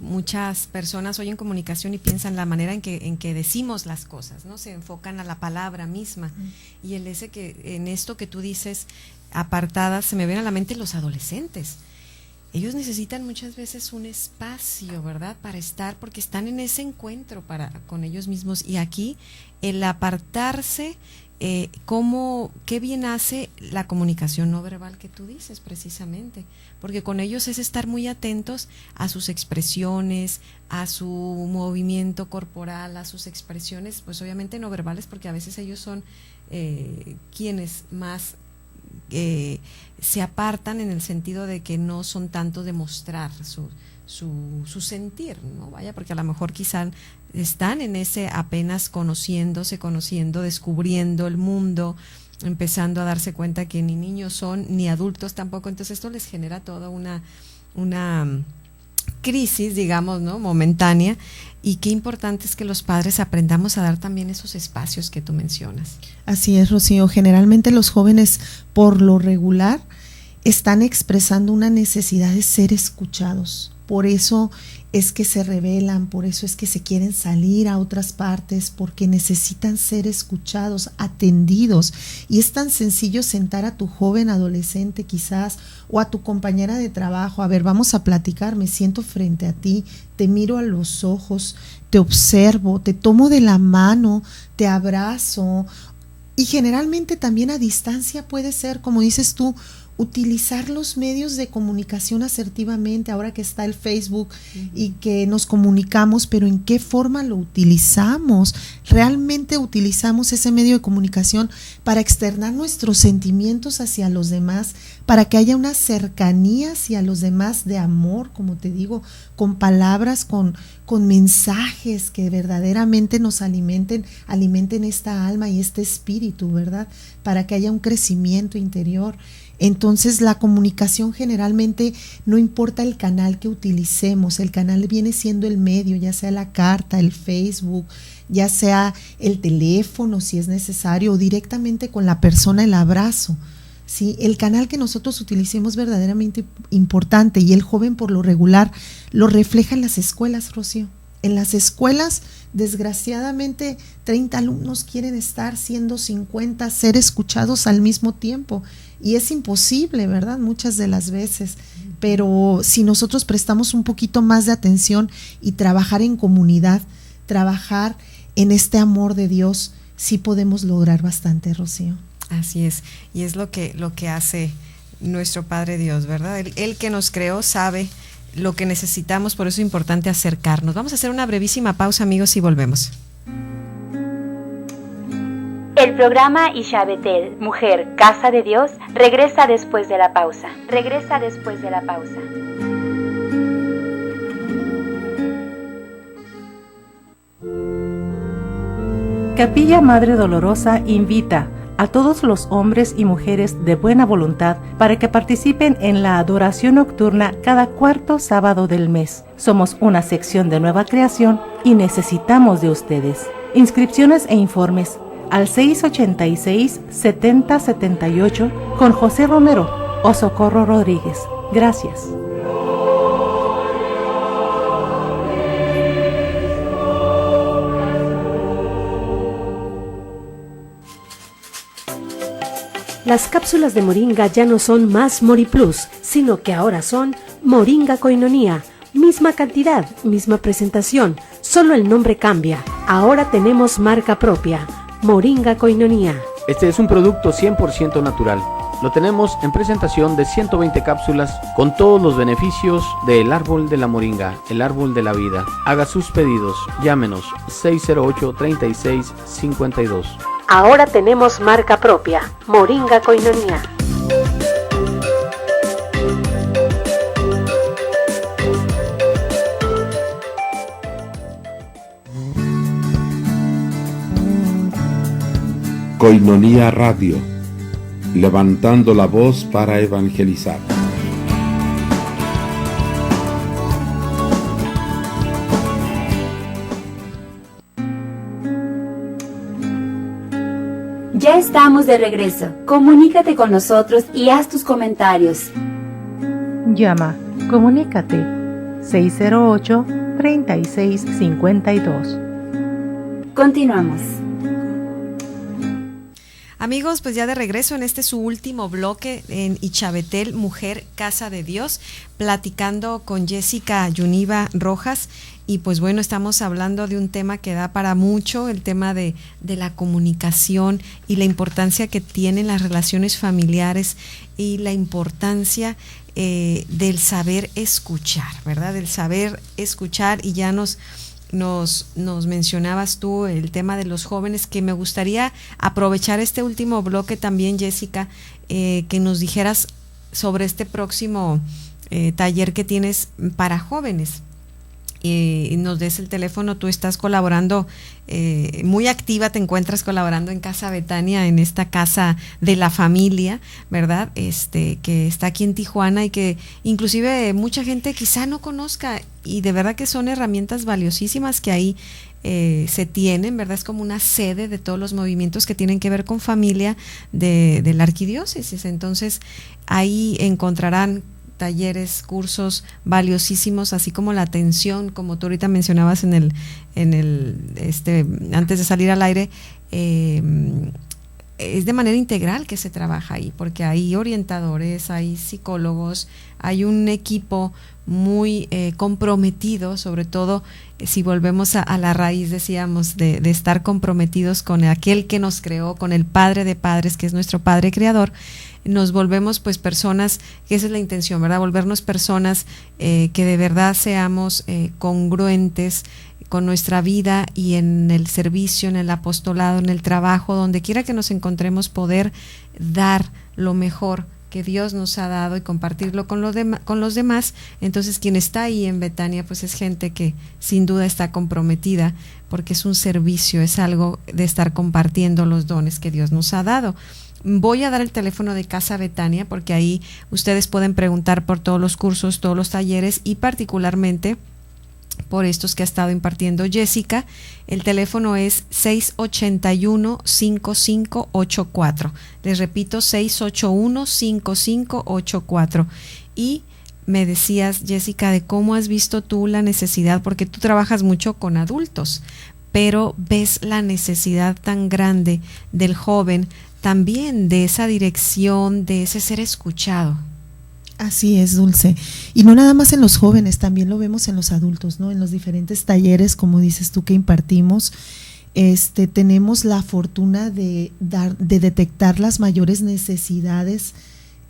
Speaker 3: muchas personas oyen comunicación y piensan la manera en que decimos las cosas, ¿no? Se enfocan a la palabra misma. Y en esto que tú dices, apartadas, se me viene a la mente los adolescentes. Ellos necesitan muchas veces un espacio, ¿verdad?, para estar, porque están en ese encuentro con ellos mismos. Y aquí el apartarse, qué bien hace la comunicación no verbal que tú dices precisamente, porque con ellos es estar muy atentos a sus expresiones, a su movimiento corporal, a sus expresiones, pues obviamente no verbales, porque a veces ellos son quienes más se apartan, en el sentido de que no son tanto de mostrar su sentir, ¿no? Vaya, porque a lo mejor quizás están en ese apenas conociendo, descubriendo el mundo, empezando a darse cuenta que ni niños son, ni adultos tampoco. Entonces esto les genera toda una crisis, digamos, ¿no?, momentánea. Y qué importante es que los padres aprendamos a dar también esos espacios que tú mencionas.
Speaker 10: Así es, Rocío. Generalmente los jóvenes, por lo regular, están expresando una necesidad de ser escuchados. Por eso es que se rebelan, por eso es que se quieren salir a otras partes, porque necesitan ser escuchados, atendidos. Y es tan sencillo sentar a tu joven adolescente quizás, o a tu compañera de trabajo, a ver, vamos a platicar, me siento frente a ti, te miro a los ojos, te observo, te tomo de la mano, te abrazo. Y generalmente también a distancia puede ser, como dices tú, utilizar los medios de comunicación asertivamente, ahora que está el Facebook y que nos comunicamos, pero ¿en qué forma lo utilizamos? ¿Realmente utilizamos ese medio de comunicación para externar nuestros sentimientos hacia los demás, para que haya una cercanía hacia los demás de amor, como te digo, con palabras, con mensajes que verdaderamente nos alimenten esta alma y este espíritu, ¿verdad? Para que haya un crecimiento interior. Entonces la comunicación generalmente, no importa el canal que utilicemos, el canal viene siendo el medio, ya sea la carta, el Facebook, ya sea el teléfono si es necesario, o directamente con la persona el abrazo. ¿Sí? El canal que nosotros utilicemos es verdaderamente importante, y el joven por lo regular lo refleja en las escuelas, Rocío. En las escuelas, desgraciadamente, 30 alumnos quieren estar siendo 50, ser escuchados al mismo tiempo. Y es imposible, ¿verdad? Muchas de las veces. Pero si nosotros prestamos un poquito más de atención y trabajar en comunidad, trabajar en este amor de Dios, sí podemos lograr bastante, Rocío.
Speaker 3: Así es, y es lo que hace nuestro Padre Dios, ¿verdad? Él que nos creó sabe lo que necesitamos, por eso es importante acercarnos. Vamos a hacer una brevísima pausa, amigos, y volvemos.
Speaker 2: El programa Isha Betel, Mujer, Casa de Dios, regresa después de la pausa.
Speaker 9: Capilla Madre Dolorosa invita a todos los hombres y mujeres de buena voluntad para que participen en la adoración nocturna cada cuarto sábado del mes. Somos una sección de Nueva Creación y necesitamos de ustedes. Inscripciones e informes al 686-7078 con José Romero o Socorro Rodríguez. Gracias.
Speaker 12: Las cápsulas de Moringa ya no son más MoriPlus, sino que ahora son Moringa Koinonia. Misma cantidad, misma presentación, solo el nombre cambia. Ahora tenemos marca propia, Moringa Koinonia.
Speaker 13: Este es un producto 100% natural. Lo tenemos en presentación de 120 cápsulas con todos los beneficios del árbol de la moringa, el árbol de la vida. Haga sus pedidos, llámenos 608-3652.
Speaker 11: Ahora tenemos marca propia, Moringa Koinonia.
Speaker 6: Koinonia Radio, levantando la voz para evangelizar.
Speaker 2: Ya estamos de regreso. Comunícate con nosotros y haz tus comentarios.
Speaker 9: Llama, comunícate 608-3652.
Speaker 2: Continuamos.
Speaker 3: Amigos, pues ya de regreso en este su último bloque en Isha Betel, Mujer, Casa de Dios, platicando con Jessica Yuniva Rojas. Y pues bueno, estamos hablando de un tema que da para mucho, el tema de la comunicación y la importancia que tienen las relaciones familiares y la importancia del saber escuchar, ¿verdad? Del saber escuchar. Y ya nos mencionabas tú el tema de los jóvenes, que me gustaría aprovechar este último bloque también, Jessica, que nos dijeras sobre este próximo taller que tienes para jóvenes. Nos des el teléfono. Tú estás colaborando muy activa, te encuentras colaborando en Casa Betania, en esta casa de la familia, ¿verdad? Que está aquí en Tijuana y que inclusive mucha gente quizá no conozca, y de verdad que son herramientas valiosísimas que ahí se tienen, ¿verdad? Es como una sede de todos los movimientos que tienen que ver con familia de la arquidiócesis. Entonces ahí encontrarán talleres, cursos valiosísimos, así como la atención, como tú ahorita mencionabas en el antes de salir al aire, es de manera integral que se trabaja ahí, porque hay orientadores, hay psicólogos, hay un equipo muy comprometido, sobre todo si volvemos a la raíz, decíamos, de estar comprometidos con aquel que nos creó, con el Padre de Padres, que es nuestro Padre Creador. Nos volvemos pues personas, que esa es la intención, ¿verdad? Volvernos personas que de verdad seamos congruentes con nuestra vida y en el servicio, en el apostolado, en el trabajo, donde quiera que nos encontremos, poder dar lo mejor que Dios nos ha dado y compartirlo con los demás. Entonces quien está ahí en Betania pues es gente que sin duda está comprometida, porque es un servicio, es algo de estar compartiendo los dones que Dios nos ha dado. Voy a dar el teléfono de Casa Betania, porque ahí ustedes pueden preguntar por todos los cursos, todos los talleres, y particularmente por estos que ha estado impartiendo Jessica. El teléfono es 681-5584. Les repito, 681-5584. Y me decías, Jessica, de cómo has visto tú la necesidad, porque tú trabajas mucho con adultos, pero ves la necesidad tan grande del joven, también de esa dirección, de ese ser escuchado.
Speaker 10: Así es, Dulce. Y no nada más en los jóvenes, también lo vemos en los adultos, ¿no? En los diferentes talleres, como dices tú, que impartimos, tenemos la fortuna de detectar las mayores necesidades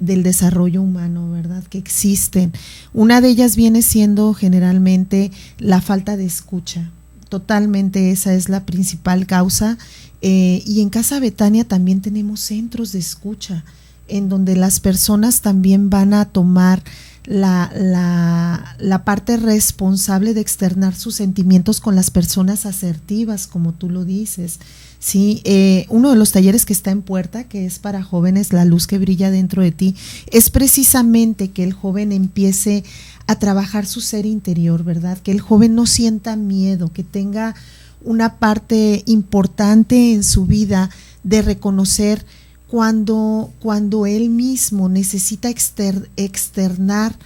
Speaker 10: del desarrollo humano, ¿verdad? Que existen. Una de ellas viene siendo generalmente la falta de escucha. Totalmente esa es la principal causa. Y en Casa Betania también tenemos centros de escucha, en donde las personas también van a tomar la parte responsable de externar sus sentimientos con las personas asertivas, como tú lo dices. Sí, uno de los talleres que está en puerta, que es para jóvenes, La luz que brilla dentro de ti, es precisamente que el joven empiece a trabajar su ser interior, ¿verdad? Que el joven no sienta miedo, que tenga una parte importante en su vida de reconocer cuando él mismo necesita externar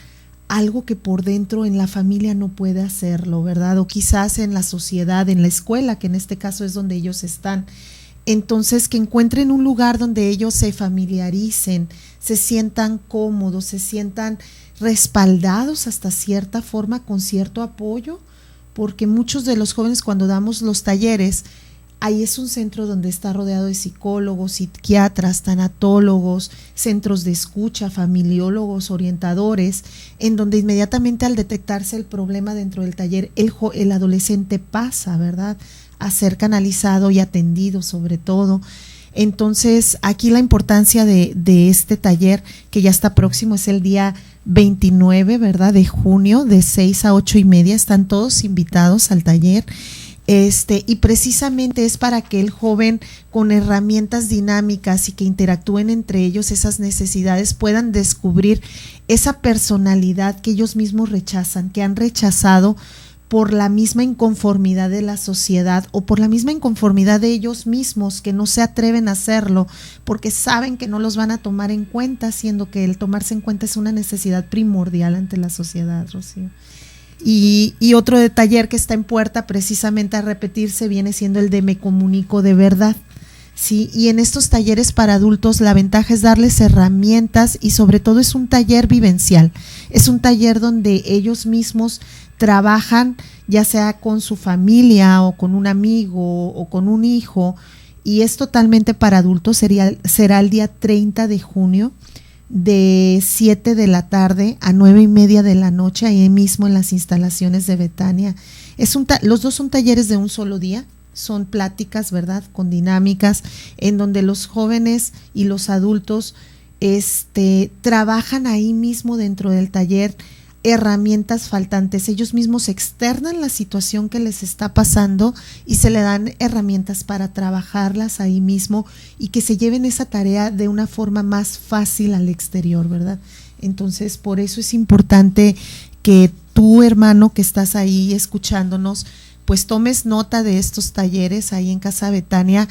Speaker 10: algo que por dentro en la familia no puede hacerlo, ¿verdad? O quizás en la sociedad, en la escuela, que en este caso es donde ellos están. Entonces, que encuentren un lugar donde ellos se familiaricen, se sientan cómodos, se sientan respaldados hasta cierta forma, con cierto apoyo, porque muchos de los jóvenes, cuando damos los talleres, ahí es un centro donde está rodeado de psicólogos, psiquiatras, tanatólogos, centros de escucha, familiólogos, orientadores, en donde inmediatamente al detectarse el problema dentro del taller, el adolescente pasa, ¿verdad?, a ser canalizado y atendido sobre todo. Entonces, aquí la importancia de este taller, que ya está próximo, es el día 29, ¿verdad?, de junio, de 6 a 8:30, están todos invitados al taller. Y precisamente es para que el joven, con herramientas dinámicas y que interactúen entre ellos esas necesidades, puedan descubrir esa personalidad que ellos mismos rechazan, que han rechazado por la misma inconformidad de la sociedad o por la misma inconformidad de ellos mismos, que no se atreven a hacerlo porque saben que no los van a tomar en cuenta, siendo que el tomarse en cuenta es una necesidad primordial ante la sociedad, Rocío. Y otro de taller que está en puerta precisamente a repetirse viene siendo el de Me Comunico de Verdad, ¿sí? Y en estos talleres para adultos la ventaja es darles herramientas y sobre todo es un taller vivencial, es un taller donde ellos mismos trabajan ya sea con su familia o con un amigo o con un hijo, y es totalmente para adultos. Será el día 30 de junio de 7 de la tarde a 9:30 de la noche, ahí mismo en las instalaciones de Betania. Los dos son talleres de un solo día, son pláticas, ¿verdad?, con dinámicas, en donde los jóvenes y los adultos trabajan ahí mismo dentro del taller herramientas faltantes. Ellos mismos externan la situación que les está pasando y se le dan herramientas para trabajarlas ahí mismo y que se lleven esa tarea de una forma más fácil al exterior, ¿verdad? Entonces, por eso es importante que tú, hermano, que estás ahí escuchándonos, pues tomes nota de estos talleres ahí en Casa Betania,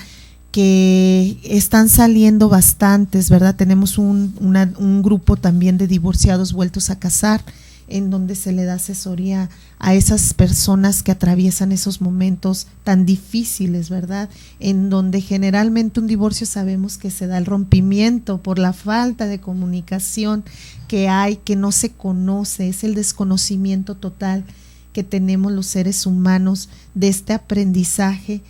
Speaker 10: que están saliendo bastantes, ¿verdad? Tenemos un grupo también de divorciados vueltos a casar, en donde se le da asesoría a esas personas que atraviesan esos momentos tan difíciles, ¿verdad? En donde generalmente un divorcio sabemos que se da el rompimiento por la falta de comunicación que hay, que no se conoce, es el desconocimiento total que tenemos los seres humanos de este aprendizaje,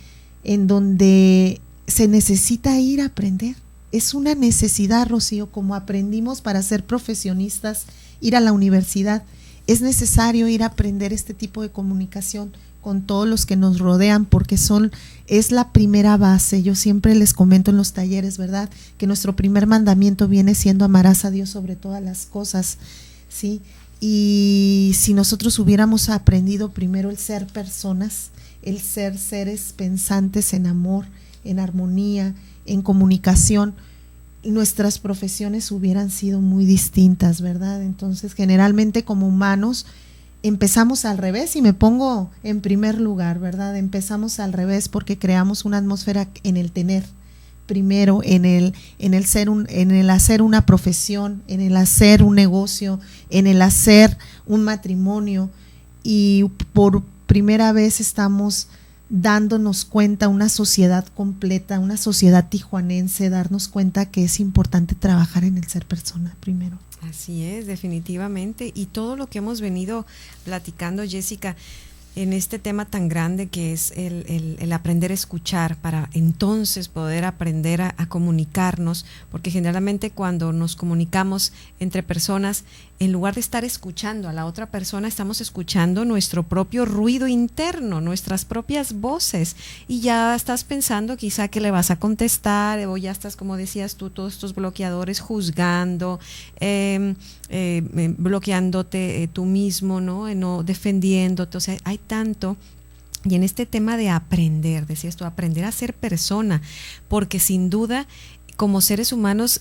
Speaker 10: en donde se necesita ir a aprender. Es una necesidad, Rocío, como aprendimos para ser profesionistas, ir a la universidad, es necesario ir a aprender este tipo de comunicación con todos los que nos rodean, porque es la primera base. Yo siempre les comento en los talleres, ¿verdad?, que nuestro primer mandamiento viene siendo amarás a Dios sobre todas las cosas, ¿sí? Y si nosotros hubiéramos aprendido primero el ser personas, el ser seres pensantes en amor, en armonía, en comunicación, nuestras profesiones hubieran sido muy distintas, ¿verdad? Entonces, generalmente como humanos empezamos al revés, y me pongo en primer lugar, ¿verdad? Empezamos al revés porque creamos una atmósfera en el tener, primero en el hacer una profesión, en el hacer un negocio, en el hacer un matrimonio, y por primera vez estamos dándonos cuenta, una sociedad completa, una sociedad tijuanense, darnos cuenta que es importante trabajar en el ser persona primero.
Speaker 3: Así es, definitivamente, y todo lo que hemos venido platicando, Jessica, en este tema tan grande que es el aprender a escuchar para entonces poder aprender a comunicarnos, porque generalmente cuando nos comunicamos entre personas, en lugar de estar escuchando a la otra persona, estamos escuchando nuestro propio ruido interno, nuestras propias voces, y ya estás pensando quizá que le vas a contestar, o ya estás, como decías tú, todos estos bloqueadores juzgando, bloqueándote tú mismo, ¿no? Defendiéndote. O sea, hay tanto. Y en este tema de aprender, decías tú, aprender a ser persona, porque sin duda como seres humanos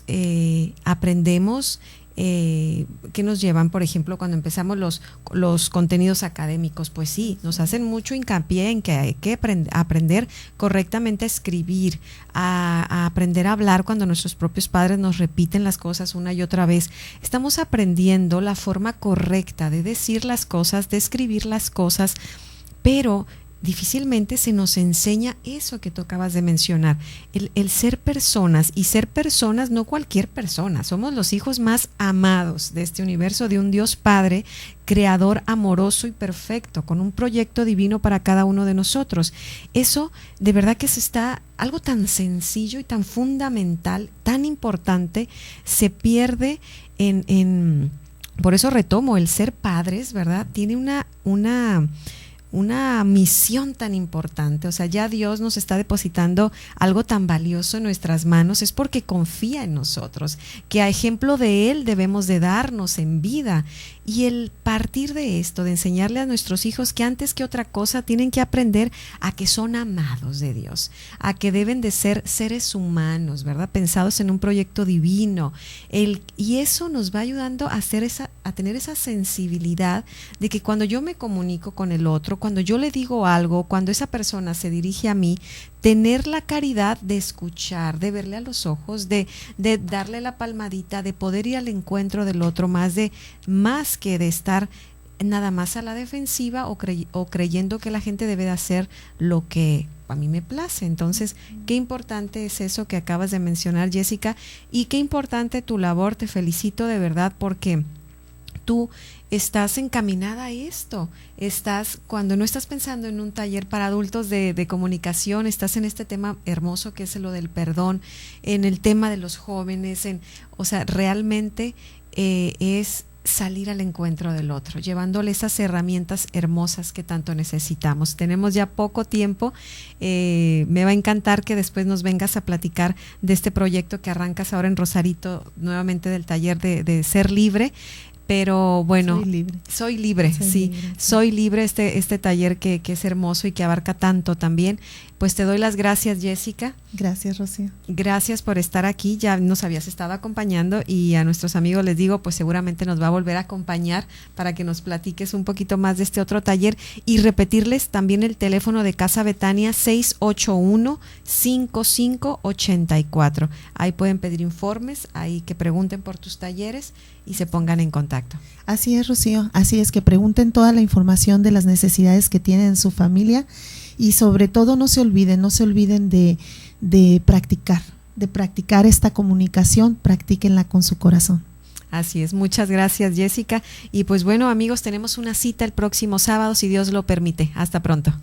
Speaker 3: aprendemos. Que nos llevan, por ejemplo, cuando empezamos los contenidos académicos, pues sí, nos hacen mucho hincapié en que hay que aprender correctamente a escribir, a aprender a hablar cuando nuestros propios padres nos repiten las cosas una y otra vez. Estamos aprendiendo la forma correcta de decir las cosas, de escribir las cosas, pero difícilmente se nos enseña eso que tú acabas de mencionar, el ser personas, y ser personas no cualquier persona, somos los hijos más amados de este universo, de un Dios Padre, creador amoroso y perfecto, con un proyecto divino para cada uno de nosotros. Eso de verdad que está algo tan sencillo y tan fundamental, tan importante, se pierde por eso retomo, el ser padres, ¿verdad? Tiene una misión tan importante. O sea, ya Dios nos está depositando algo tan valioso en nuestras manos, es porque confía en nosotros, que a ejemplo de Él debemos de darnos en vida. Y el partir de esto, de enseñarle a nuestros hijos que antes que otra cosa tienen que aprender a que son amados de Dios, a que deben de ser seres humanos, ¿verdad? Pensados en un proyecto divino. Y eso nos va ayudando a tener esa sensibilidad de que cuando yo me comunico con el otro, cuando yo le digo algo, cuando esa persona se dirige a mí, tener la caridad de escuchar, de verle a los ojos, de darle la palmadita, de poder ir al encuentro del otro, más que de estar nada más a la defensiva o creyendo que la gente debe de hacer lo que a mí me place. Entonces, qué importante es eso que acabas de mencionar, Jessica, y qué importante tu labor. Te felicito de verdad porque tú estás encaminada a esto, cuando no estás pensando en un taller para adultos de comunicación, estás en este tema hermoso que es lo del perdón, en el tema de los jóvenes, o sea, realmente es salir al encuentro del otro, llevándole esas herramientas hermosas que tanto necesitamos. Tenemos ya poco tiempo, me va a encantar que después nos vengas a platicar de este proyecto que arrancas ahora en Rosarito, nuevamente del taller de Ser Libre. Pero bueno, soy libre, soy libre, este taller que es hermoso y que abarca tanto también. Pues te doy las gracias, Jessica.
Speaker 10: Gracias, Rocío.
Speaker 3: Gracias por estar aquí, ya nos habías estado acompañando, y a nuestros amigos les digo, pues seguramente nos va a volver a acompañar para que nos platiques un poquito más de este otro taller, y repetirles también el teléfono de Casa Betania, 681-5584. Ahí pueden pedir informes, ahí que pregunten por tus talleres y se pongan en contacto.
Speaker 10: Así es, Rocío, así es, que pregunten toda la información de las necesidades que tienen en su familia, y sobre todo no se olviden de practicar esta comunicación, practíquenla con su corazón.
Speaker 3: Así es, muchas gracias, Jessica. Y pues bueno, amigos, tenemos una cita el próximo sábado, si Dios lo permite. Hasta pronto.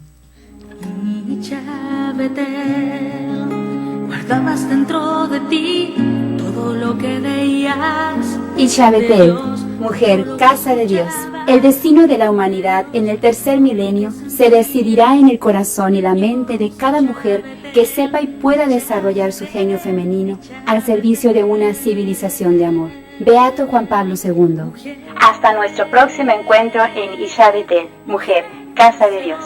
Speaker 1: Guardabas dentro de ti todo lo que veías.
Speaker 2: Isha Betel, mujer, casa de Dios. El destino de la humanidad en el tercer milenio se decidirá en el corazón y la mente de cada mujer que sepa y pueda desarrollar su genio femenino al servicio de una civilización de amor. Beato Juan Pablo II. Hasta nuestro próximo encuentro en Isha Betel, mujer, casa de Dios.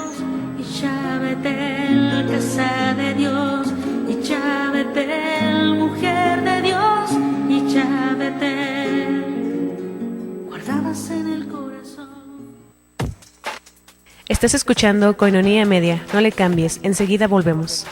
Speaker 1: Isha Betel, casa de Dios. Isha Betel, mujer de Dios. Isha Betel, guardadas en el corazón.
Speaker 12: Estás escuchando Koinonia Media. No le cambies, enseguida volvemos.